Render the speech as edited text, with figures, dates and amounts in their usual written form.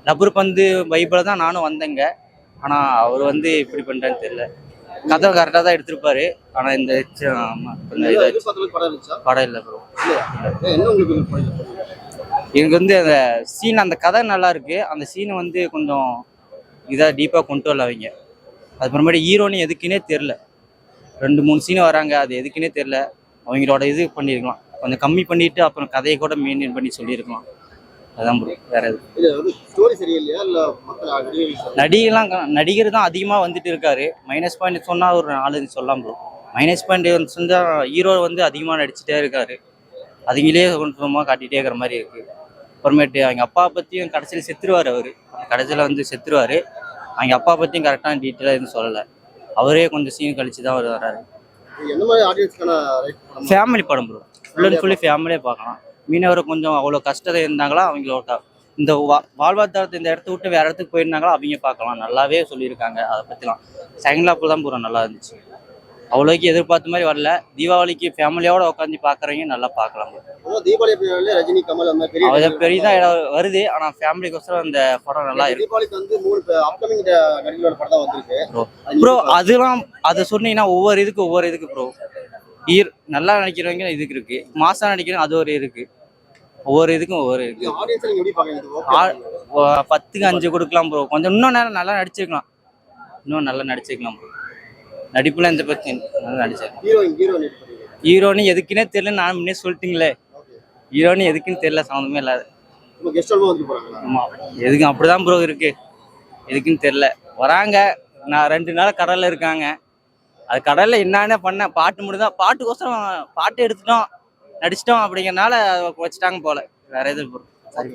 Rubber பந்து வைப்பில் தான் நானும் வந்தேங்க. ஆனால் அவர் வந்து இப்படி பண்ணுறான்னு தெரியல. கதை கரெக்டாக தான் எடுத்திருப்பாரு. ஆனால் இந்த படம் இல்லை ப்ரோ. எனக்கு வந்து அந்த சீன், அந்த கதை நல்லா இருக்கு. அந்த சீனை வந்து கொஞ்சம் இதாக டீப்பாக கொண்டு வரல அவங்க. அதுக்கப்புறமேட்டு ஹீரோனி எதுக்குன்னே தெரில. 2-3 சீன் வராங்க, அது எதுக்குன்னே தெரில. அவங்களோட இது பண்ணியிருக்கலாம், கொஞ்சம் கம்மி பண்ணிட்டு அப்புறம் கதையை கூட மெயின்டைன் பண்ணி சொல்லியிருக்கலாம். அதான் ப்ரோ, வேற எது ஸ்டோரி சரியில்லையா இல்ல நடிகர் தான் அதிகமாக வந்துட்டு இருக்காரு. மைனஸ் பாயிண்ட் சொன்னால் ஒரு 4 சொல்லலாம் ப்ரோ. மைனஸ் பாயிண்ட் சொன்னால் ஹீரோ வந்து அதிகமாக நடிச்சுட்டே இருக்காரு. அதுங்களே கொஞ்சமாக காட்டிகிட்டே இருக்கிற மாதிரி இருக்கு. அப்புறமேட்டு அவங்க அப்பா பற்றியும் கடைசியில் செத்துருவார். அவர் கடைசியில் வந்து செத்துருவார். அவங்க அப்பா பற்றியும் கரெக்டான டீட்டெயிலாக எதுவும் சொல்லலை. அவரே கொஞ்சம் சீன் கழிச்சு தான் அவர் வர்றாரு. ஃபேமிலி படம் ப்ரோ, ஃபுல் அண்ட் ஃபுல்லி ஃபேமிலியே பார்க்கலாம். மீனவர் கொஞ்சம் அவ்வளோ கஷ்டத்தை இருந்தாங்களா, அவங்களோட இந்த வாழ்வாதாரத்தை இந்த இடத்த விட்டு வேற இடத்துக்கு போயிருந்தாங்களா அவங்க பார்க்கலாம். நல்லாவே சொல்லியிருக்காங்க அதை பற்றிலாம். செகண்ட் ஹாஃப் தான் ப்ரோ நல்லா இருந்துச்சு. அவ்வளோக்கு எதிர்பார்த்த மாதிரி வரல. தீபாவளிக்கு ஃபேமிலியோட உட்காந்து பார்க்குறவங்க நல்லா பார்க்கலாம். தீபாவளி ரஜினி கமல் அந்த பெரியதான் வருது. ஆனால் ஃபேமிலிக்கோசரம் அந்த படம் நல்லா இருக்கு. தீபாவளிக்கு வந்து 3 அப்கமிங் நடிகர்களோட படம் தான் வந்திருக்கு ப்ரோ. அதெல்லாம் அதை சொன்னீங்கன்னா ஒவ்வொரு இதுக்கு ப்ரோ. நல்லா நடிக்கிறவங்க இதுக்கு இருக்கு, மாசா நடிக்கிறவங்க அது ஒரு இருக்கு. ஒவ்வொரு இதுக்கும் ஒவ்வொரு இருக்கு. 10க்கு 5 கொடுக்கலாம் ப்ரோ. கொஞ்சம் இன்னும் நேரம் நல்லா நடிச்சிருக்கலாம். ப்ரோ. நடிப்புல எந்த பிரச்சனை நல்லா நடிச்சிருக்கேன். ஹீரோனி எதுக்குன்னே தெரியல. நான் முன்னே சொல்லிட்டீங்களே, ஹீரோனி எதுக்குன்னு தெரியல, சம்மந்தமே இல்லாத. எதுக்கும் அப்படிதான் ப்ரோ இருக்கு. எதுக்குன்னு தெரியல வராங்க. நான் 2 நாள் கடல்ல இருக்காங்க. அது கடல்ல என்னன்னு பண்ண பாட்டு மட்டும்தான். பாட்டுக்கோசரம் பாட்டு எடுத்துட்டோம், நடிச்சிட்டோம் அப்படிங்கிறனால வச்சுட்டாங்க போல. வேற எதுவும் ப்ரோ. சரி.